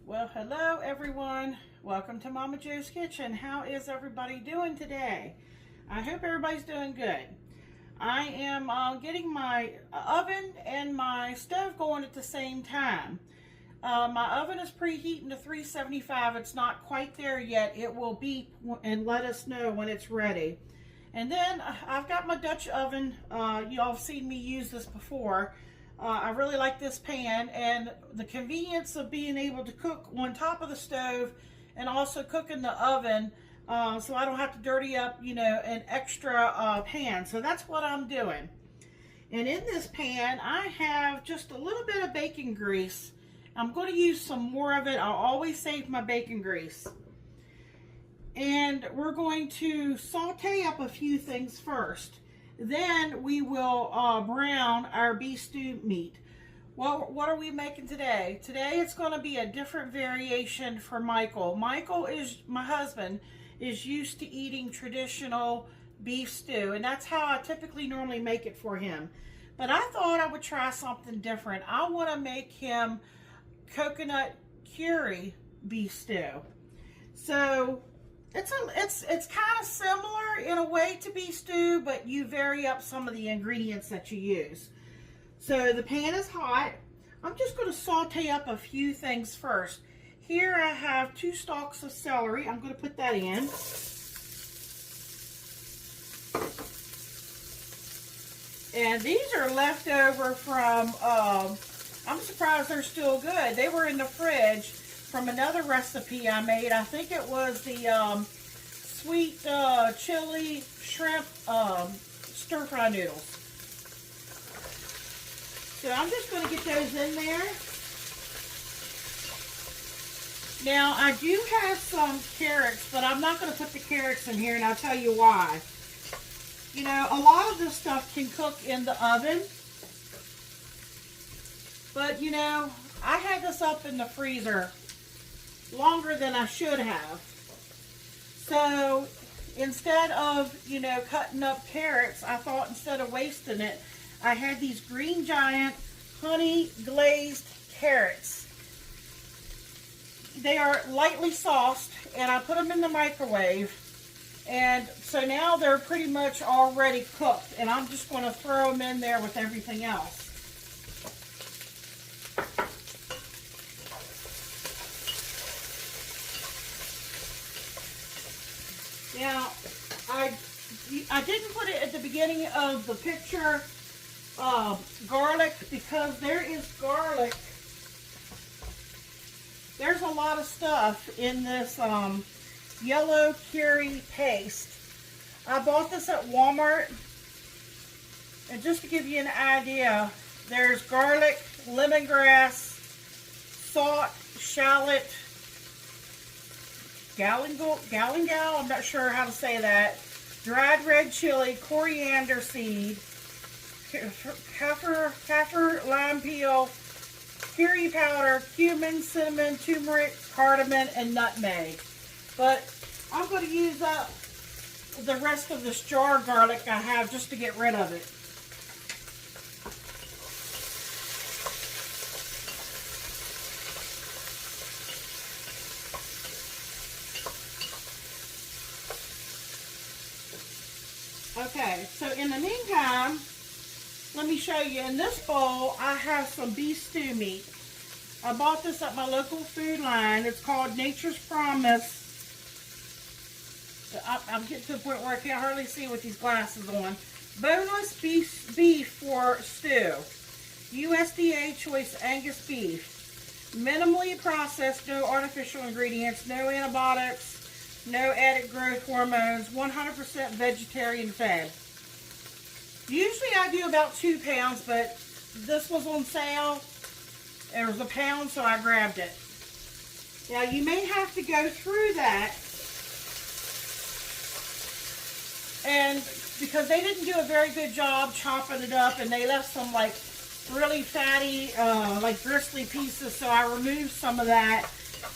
Well, hello everyone. Welcome to Momma Jo's Kitchen. How is everybody doing today? I hope everybody's doing good. I am getting my oven and my stove going at the same time. My oven is preheating to 375. It's not quite there yet. It will beep and let us know when it's ready. And then I've got my Dutch oven. Y'all have seen me use this before. I really like this pan and the convenience of being able to cook on top of the stove and also cook in the oven, so I don't have to dirty up, an extra pan. So that's what I'm doing. And in this pan, I have just a little bit of bacon grease. I'm going to use some more of it. I'll always save my bacon grease. And we're going to saute up a few things first. Then we will brown our beef stew meat. Well, what are we making today? Today it's going to be a different variation for Michael. Michael, my husband, is used to eating traditional beef stew, and that's how I typically normally make it for him. But I thought I would try something different. I want to make him coconut curry beef stew. So it's kind of similar in a way to beef stew, but you vary up some of the ingredients that you use. So the pan is hot. I'm just going to saute up a few things first. Here I have 2 stalks of celery. I'm going to put that in. And these are left over from, I'm surprised they're still good. They were in the fridge from another recipe I made. I think it was the sweet chili shrimp stir-fry noodles. So I'm just going to get those in there. Now I do have some carrots, but I'm not going to put the carrots in here, and I'll tell you why. A lot of this stuff can cook in the oven, but I had this up in the freezer longer than I should have. So instead of, cutting up carrots, I thought instead of wasting it, I had these Green Giant honey glazed carrots. They are lightly sauced, and I put them in the microwave. And so now they're pretty much already cooked, and I'm just going to throw them in there with everything else. Now, I didn't put it at the beginning of the picture, garlic, because there is garlic. There's a lot of stuff in this yellow curry paste. I bought this at Walmart, and just to give you an idea, there's garlic, lemongrass, salt, shallot, galangal, I'm not sure how to say that, dried red chili, coriander seed, kaffir lime peel, curry powder, cumin, cinnamon, turmeric, cardamom, and nutmeg. But I'm going to use up the rest of this jar of garlic I have just to get rid of it. Okay, so in the meantime, let me show you. In this bowl, I have some beef stew meat. I bought this at my local food line. It's called Nature's Promise. I'm getting to the point where I can't hardly see with these glasses on. Boneless beef for stew. USDA choice Angus beef. Minimally processed, no artificial ingredients, no antibiotics, no added growth hormones, 100% vegetarian fed. Usually I do about 2 pounds, but this was on sale. It was a pound, so I grabbed it. Now you may have to go through that, and because they didn't do a very good job chopping it up, and they left some like really fatty, like gristly pieces, so I removed some of that.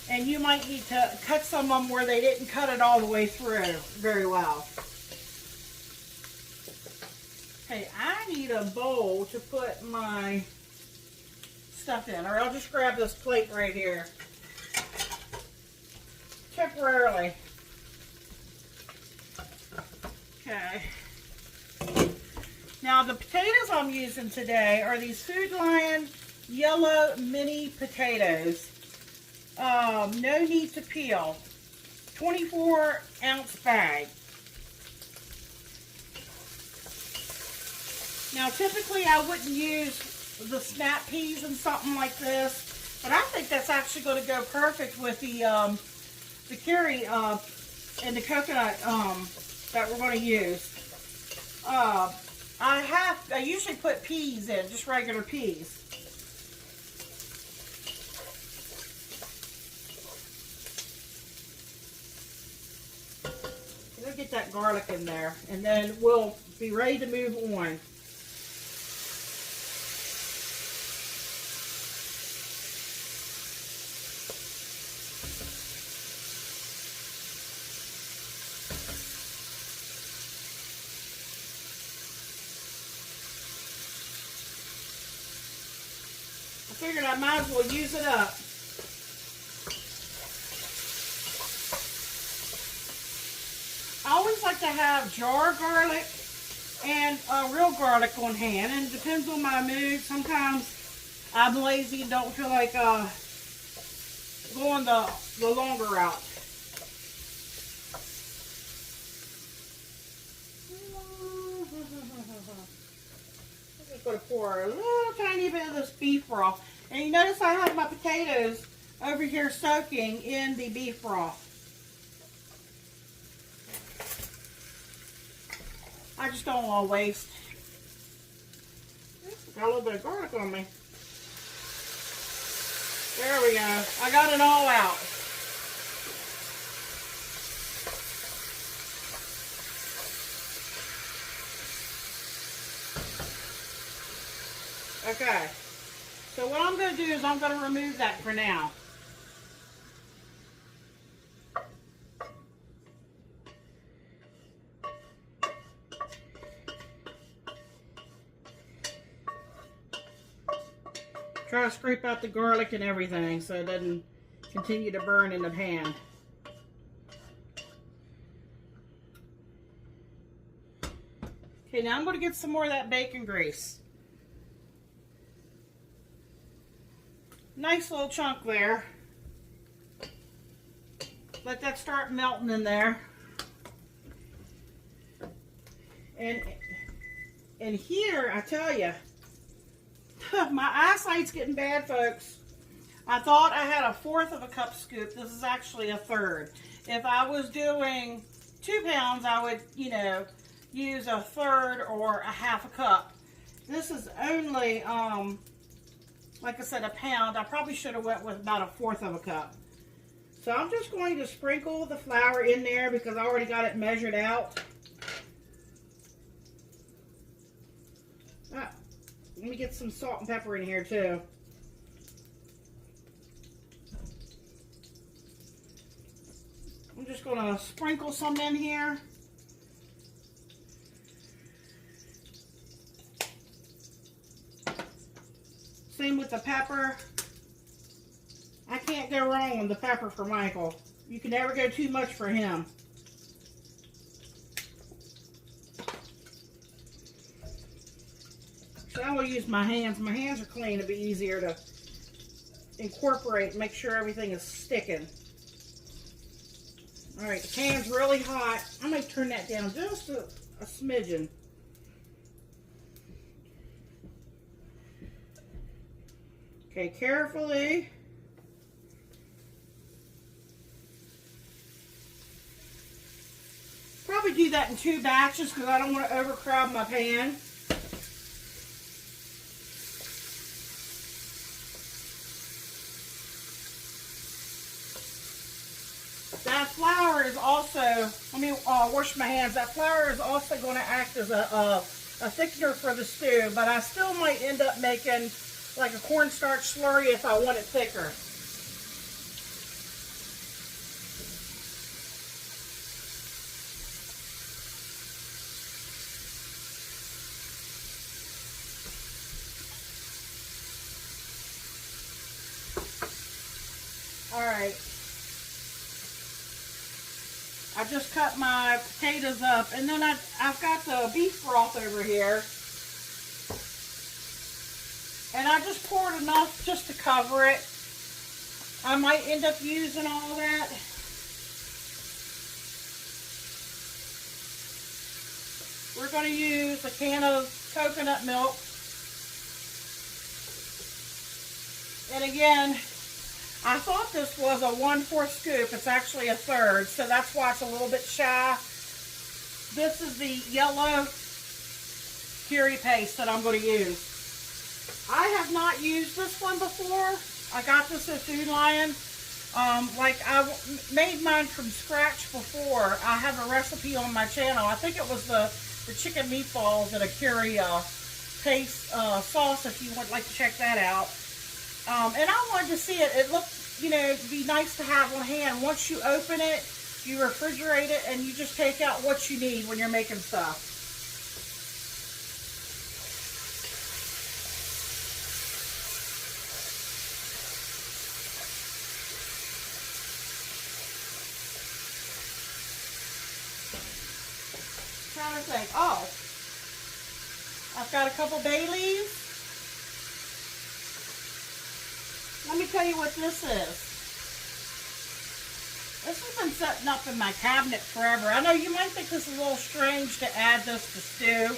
And you might need to cut some of them where they didn't cut it all the way through very well. Okay, I need a bowl to put my stuff in, or I'll just grab this plate right here. temporarily. Okay. Now the potatoes I'm using today are these Food Lion yellow mini potatoes. No need to peel. 24-ounce bag. Now typically I wouldn't use the snap peas and something like this, but I think that's actually going to go perfect with the curry and the coconut that we're going to use. I usually put peas in, just regular peas. We'll get that garlic in there, and then we'll be ready to move on. I figured I might as well use it up. I always like to have jar garlic and real garlic on hand, and it depends on my mood. Sometimes I'm lazy and don't feel like going the longer route. I'm just going to pour a little tiny bit of this beef broth. And you notice I have my potatoes over here soaking in the beef broth. I just don't want to waste. Got a little bit of garlic on me. There we go. I got it all out. Okay. So what I'm going to do is I'm going to remove that for now. Try to scrape out the garlic and everything so it doesn't continue to burn in the pan. Okay, now I'm going to get some more of that bacon grease. Nice little chunk there. Let that start melting in there. And here, I tell you, my eyesight's getting bad, folks. I thought I had a 1/4 of a cup scoop. This is actually a 1/3. If I was doing 2 pounds, I would, use a 1/3 or a 1/2 cup. This is only, like I said, a pound. I probably should have went with about a 1/4 of a cup. So I'm just going to sprinkle the flour in there because I already got it measured out. Let me get some salt and pepper in here too. I'm just going to sprinkle some in here. Same with the pepper. I can't go wrong with the pepper for Michael. You can never go too much for him. So I will use my hands. My hands are clean. It'll be easier to incorporate, make sure everything is sticking. All right, the pan's really hot. I might turn that down just a smidgen. Okay, carefully. Probably do that in 2 batches because I don't want to overcrowd my pan. That flour is also, let me wash my hands. That flour is also going to act as a thickener for the stew, but I still might end up making like a cornstarch slurry if I want it thicker. All right. I just cut my potatoes up, and then I've got the beef broth over here. And I just poured enough just to cover it. I might end up using all that. We're going to use a can of coconut milk. And again, I thought this was a 1/4 scoop. It's actually a 1/3, so that's why it's a little bit shy. This is the yellow curry paste that I'm going to use. I have not used this one before. I got this at Food Lion. Like I made mine from scratch before. I have a recipe on my channel. I think it was the chicken meatballs and a curry paste sauce, if you would like to check that out. And I wanted to see it. It looked, you know, it'd be nice to have on hand. Once you open it, you refrigerate it, and you just take out what you need when you're making stuff. Trying to think. Oh, I've got a couple bay leaves. Let me tell you what this is. This has been sitting up in my cabinet forever. I know you might think this is a little strange to add this to stew.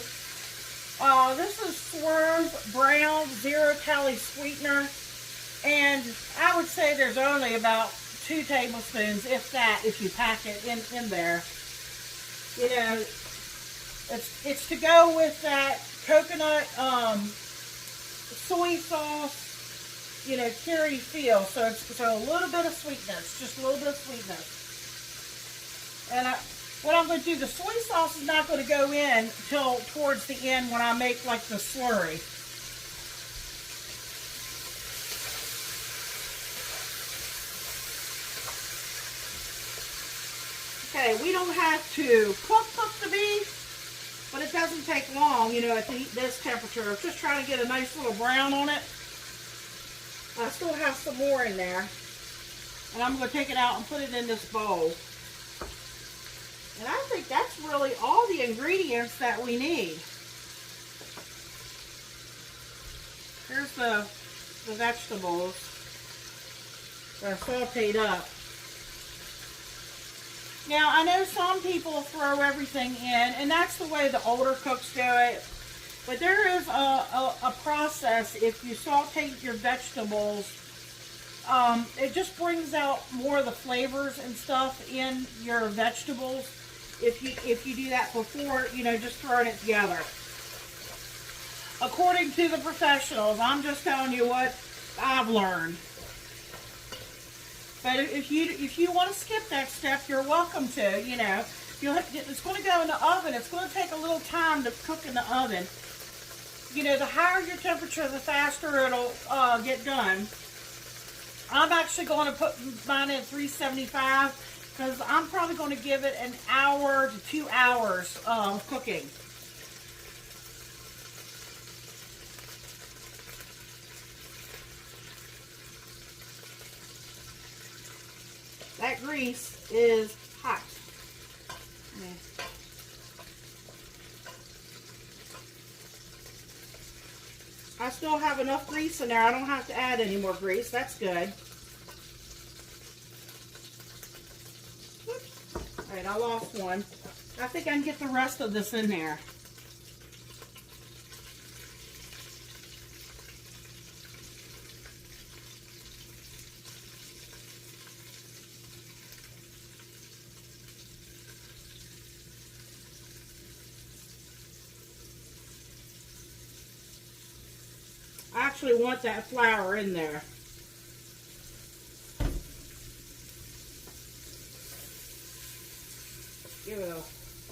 This is Swerve Brown Zero Calorie Sweetener. And I would say there's only about 2 tablespoons, if that, if you pack it in there. You know, it's to go with that coconut soy sauce, you know, curry feel. So it's a little bit of sweetness, just a little bit of sweetness. And what I'm going to do, the soy sauce is not going to go in till towards the end when I make like the slurry. Okay, we don't have to cook the beef, but it doesn't take long, you know, at this temperature. I'm just trying to get a nice little brown on it. I still have some more in there, and I'm going to take it out and put it in this bowl. And I think that's really all the ingredients that we need. Here's the vegetables that are sauteed up. Now, I know some people throw everything in, and that's the way the older cooks do it. But there is a process. If you saute your vegetables, it just brings out more of the flavors and stuff in your vegetables. If you do that before, you know, just throwing it together. According to the professionals, I'm just telling you what I've learned. But if you want to skip that step, you're welcome to. You know, it's going to go in the oven. It's going to take a little time to cook in the oven. You know, the higher your temperature, the faster it'll get done. I'm actually going to put mine at 375 because I'm probably going to give it an hour to 2 hours of cooking. That grease is hot. I still have enough grease in there. I don't have to add any more grease. That's good. All right, I lost one. I think I can get the rest of this in there. I actually want that flour in there. Give it a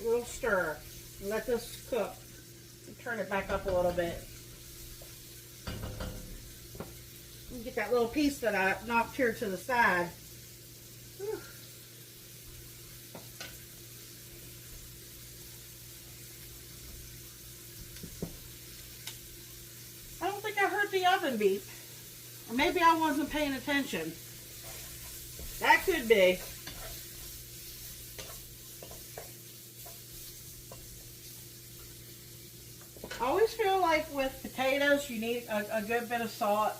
little stir. Let this cook. Turn it back up a little bit. Get that little piece that I knocked here to the side. Whew. I don't think I heard the oven beep. Or maybe I wasn't paying attention. That could be. I always feel like with potatoes you need a good bit of salt,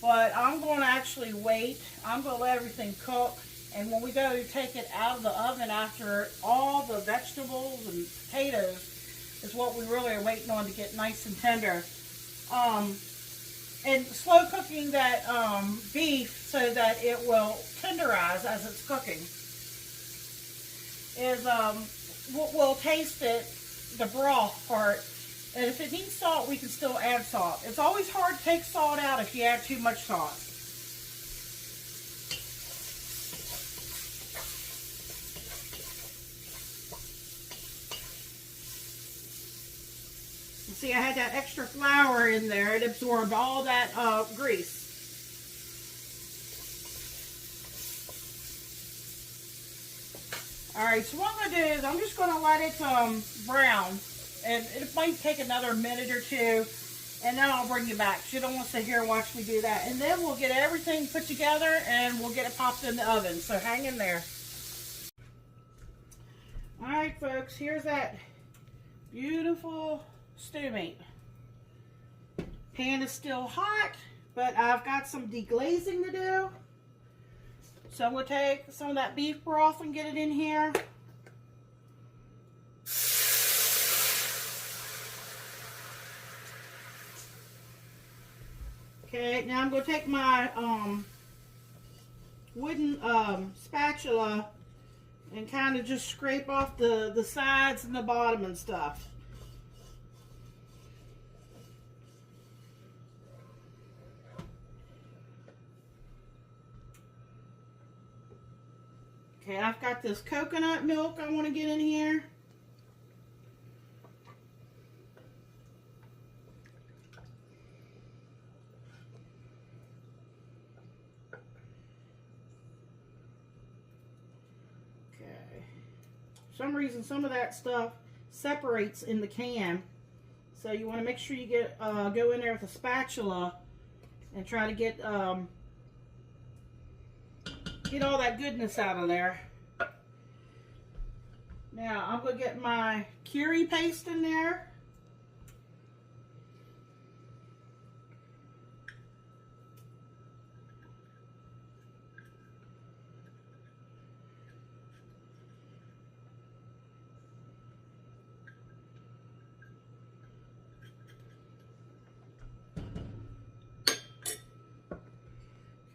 but I'm going to actually wait. I'm going to let everything cook, and when we go to take it out of the oven after all the vegetables and potatoes is what we really are waiting on to get nice and tender. And slow cooking that beef so that it will tenderize as it's cooking is we'll taste it, the broth part, and if it needs salt we can still add salt. It's always hard to take salt out if you add too much salt. See, I had that extra flour in there. It absorbed all that grease. Alright, so what I'm going to do is I'm just going to let it brown. And it might take another minute or two. And then I'll bring you back. You don't want to sit here and watch me do that. And then we'll get everything put together and we'll get it popped in the oven. So hang in there. Alright, folks. Here's that beautiful stew meat. Pan is still hot, but I've got some deglazing to do. So we'll take some of that beef broth and get it in here. Okay, now I'm going to take my wooden spatula and kind of just scrape off the sides and the bottom and stuff. Okay, I've got this coconut milk I want to get in here. Okay. For some reason, some of that stuff separates in the can. So you want to make sure you get go in there with a spatula and try to get all that goodness out of there. Now I'm going to get my curry paste in there.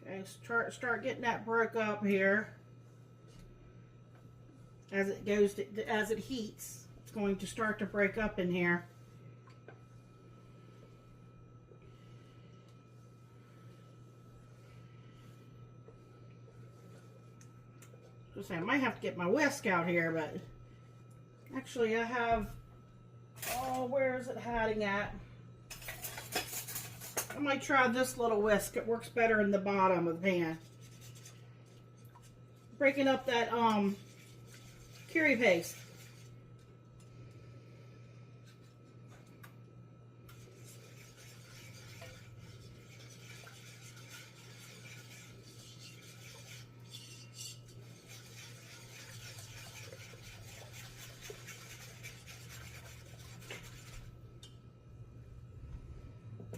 Okay, start getting that broke up here. As it goes, as it heats, it's going to start to break up in here. Just say I might have to get my whisk out here, but actually I have. Oh, where is it hiding at? I might try this little whisk. It works better in the bottom of the pan. Breaking up that curry paste.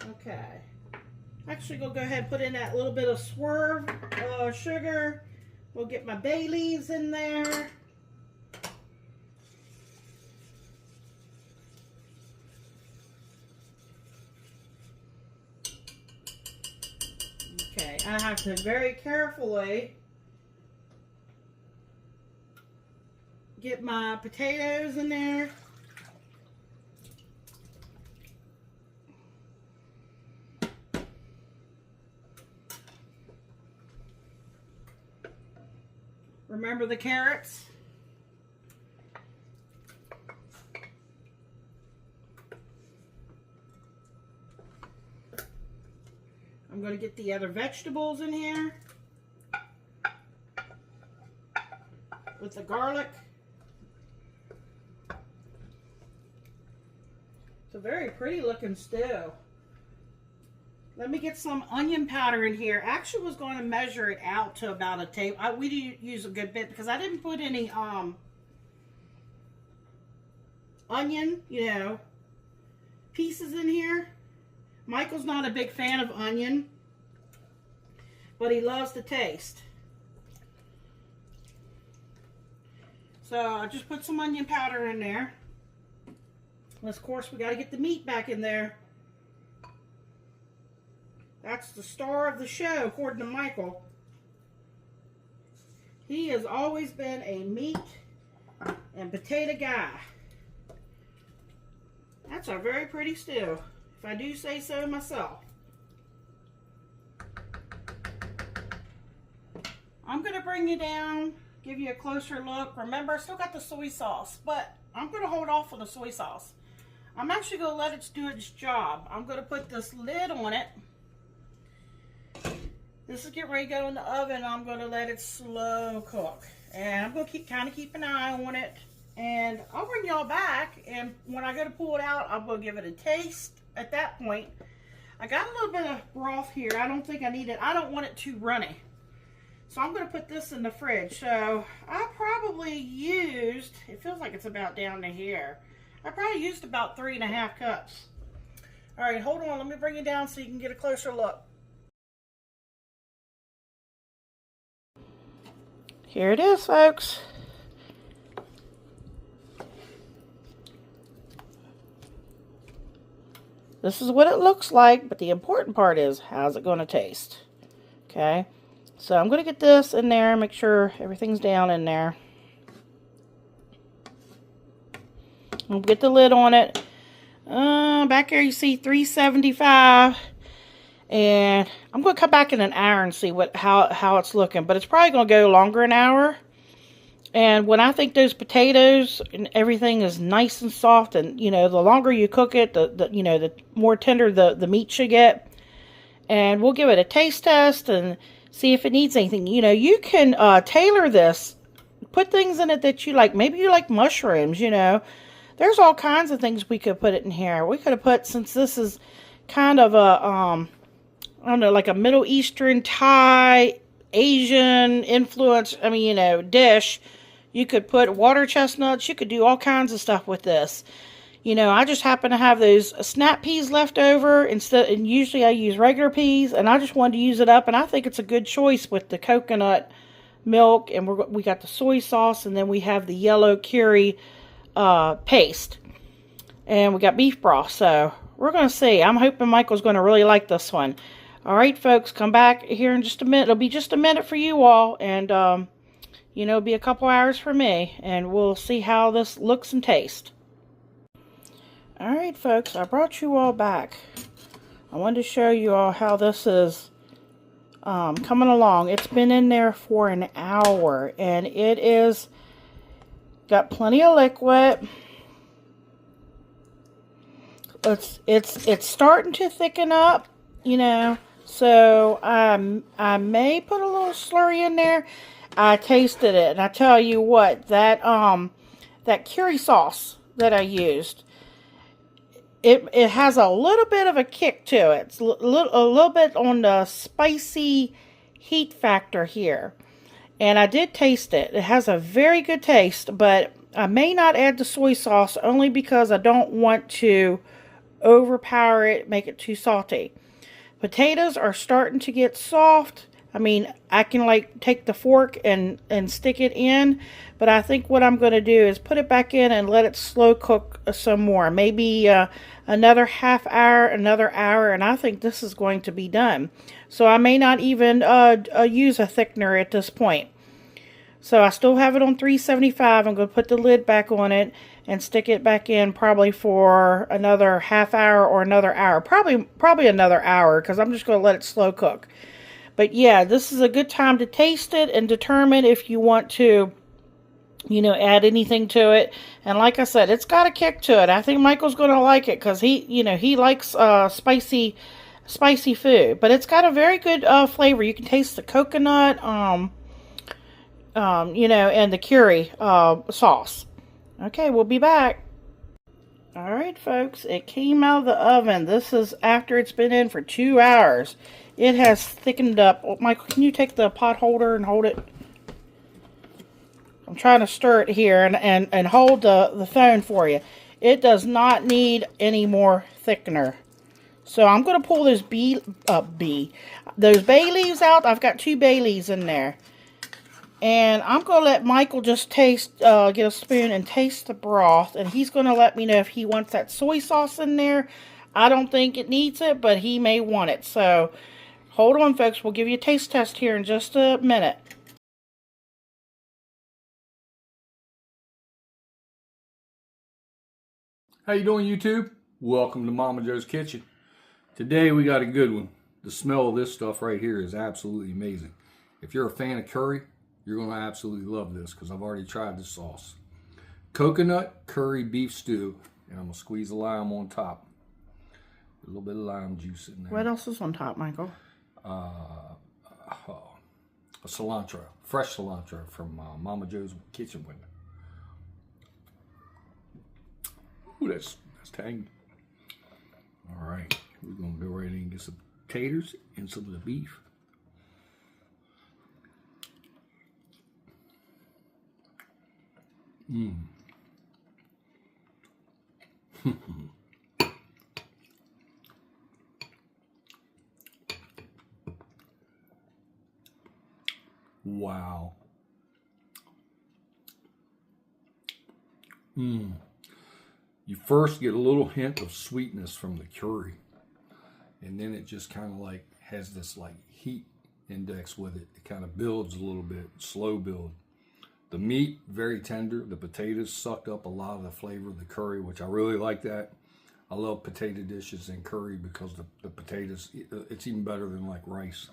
Okay. Actually, we'll go ahead and put in that little bit of swerve sugar. We'll get my bay leaves in there. Okay, I have to very carefully get my potatoes in there. Remember the carrots? I'm going to get the other vegetables in here with the garlic. It's a very pretty looking stew. Let me get some onion powder in here. I actually was going to measure it out to about a table. We do use a good bit because I didn't put any onion, you know, pieces in here. Michael's not a big fan of onion, but he loves the taste. So I just put some onion powder in there. And of course, we got to get the meat back in there. That's the star of the show, according to Michael. He has always been a meat and potato guy. That's a very pretty stew, if I do say so myself. I'm going to bring you down, give you a closer look. Remember, I still got the soy sauce, but I'm going to hold off on the soy sauce. I'm actually going to let it do its job. I'm going to put this lid on it. This is getting ready to go in the oven. I'm going to let it slow cook. And I'm going to kind of keep an eye on it. And I'll bring y'all back. And when I go to pull it out, I'm going to give it a taste at that point. I got a little bit of broth here. I don't think I need it. I don't want it too runny. So I'm going to put this in the fridge. So I probably used, it feels like it's about down to here. I probably used about 3.5 cups. All right, hold on. Let me bring it down so you can get a closer look. Here it is, folks. This is what it looks like, but the important part is, how's it going to taste? Okay, so I'm going to get this in there, make sure everything's down in there. I'll get the lid on it. Back here you see 375. And I'm going to come back in an hour and see how it's looking. But it's probably going to go longer an hour. And when I think those potatoes and everything is nice and soft, and you know, the longer you cook it, the more tender the meat should get. And we'll give it a taste test and see if it needs anything. You know, you can tailor this, put things in it that you like. Maybe you like mushrooms. You know, there's all kinds of things we could put it in here. We could have put, since this is kind of a I don't know, like a Middle Eastern, Thai, Asian influence, I mean, you know, dish. You could put water chestnuts. You could do all kinds of stuff with this. You know, I just happen to have those snap peas left over instead, and usually I use regular peas, and I just wanted to use it up, and I think it's a good choice with the coconut milk, and we got the soy sauce, and then we have the yellow curry paste, and we got beef broth. So we're going to see. I'm hoping Michael's going to really like this one. All right, folks, come back here in just a minute. It'll be just a minute for you all, and, you know, it'll be a couple hours for me, and we'll see how this looks and tastes. All right, folks, I brought you all back. I wanted to show you all how this is coming along. It's been in there for an hour, and it is got plenty of liquid. It's starting to thicken up, you know. So I may put a little slurry in there. I tasted it, and I tell you what, that curry sauce that I used, it has a little bit of a kick to it. It's a little bit on the spicy heat factor here, and I did taste it. It has a very good taste, but I may not add the soy sauce only because I don't want to overpower it, make it too salty. Potatoes are starting to get soft. I mean, I can like take the fork and stick it in, but I think what I'm going to do is put it back in and let it slow cook some more. Maybe another half hour, another hour, and I think this is going to be done. So I may not even use a thickener at this point. So I still have it on 375. I'm going to put the lid back on it and stick it back in probably for another half hour or another hour. Probably another hour, because I'm just going to let it slow cook. But yeah, this is a good time to taste it and determine if you want to, you know, add anything to it. And like I said, it's got a kick to it. I think Michael's going to like it because he likes spicy food. But it's got a very good flavor. You can taste the coconut, you know, and the curry sauce. Okay, we'll be back. All right, folks, it came out of the oven. This is after it's been in for 2 hours. It has thickened up. Oh, Michael, can you take the pot holder and hold it? I'm trying to stir it here and hold the phone for you. It does not need any more thickener. So I'm going to pull those those bay leaves out. I've got 2 bay leaves in there. And I'm going to let Michael just taste, get a spoon and taste the broth. And he's going to let me know if he wants that soy sauce in there. I don't think it needs it, but he may want it. So hold on, folks. We'll give you a taste test here in just a minute. How you doing, YouTube? Welcome to Momma Jo's Kitchen. Today we got a good one. The smell of this stuff right here is absolutely amazing. If you're a fan of curry, you're going to absolutely love this because I've already tried this sauce. Coconut curry beef stew, and I'm going to squeeze a lime on top. A little bit of lime juice in there. What else is on top, Michael? Cilantro, fresh cilantro from Momma Jo's kitchen window. Ooh, that's tangy. All right, we're going to go right in and get some taters and some of the beef. Wow. You first get a little hint of sweetness from the curry, and then it just kind of like has this like heat index with it. It kind of builds a little bit, slow build. The meat, very tender. The potatoes sucked up a lot of the flavor of the curry, which I really like that. I love potato dishes and curry because the potatoes, it's even better than like rice.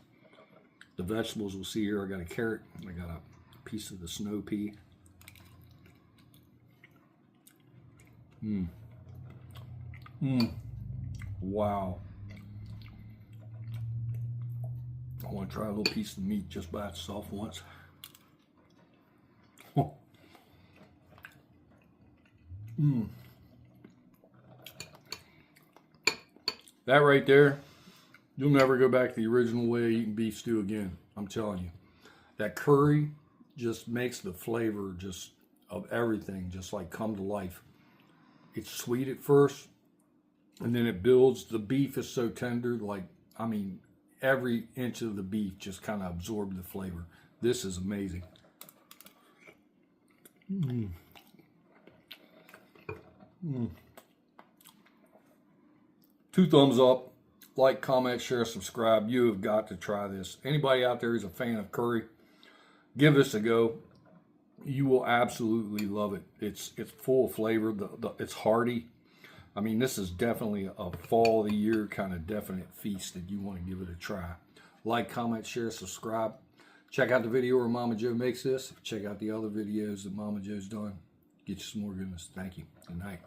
The vegetables we'll see here, I got a carrot, I got a piece of the snow pea. Wow. I want to try a little piece of meat just by itself once. That right there, you'll never go back to the original way of eating beef stew again. I'm telling you. That curry just makes the flavor just of everything just like come to life. It's sweet at first, and then it builds. The beef is so tender, like, I mean, every inch of the beef just kind of absorbed the flavor. This is amazing. 2 thumbs up. Like, comment, share, subscribe. You have got to try this. Anybody out there who's a fan of curry, give this a go. You will absolutely love it. It's full of flavor. It's hearty. I mean, this is definitely a fall of the year kind of definite feast that you want to give it a try. Like, comment, share, subscribe. Check out the video where Momma Jo makes this. Check out the other videos that Momma Jo's done. Get you some more goodness. Thank you. Good night.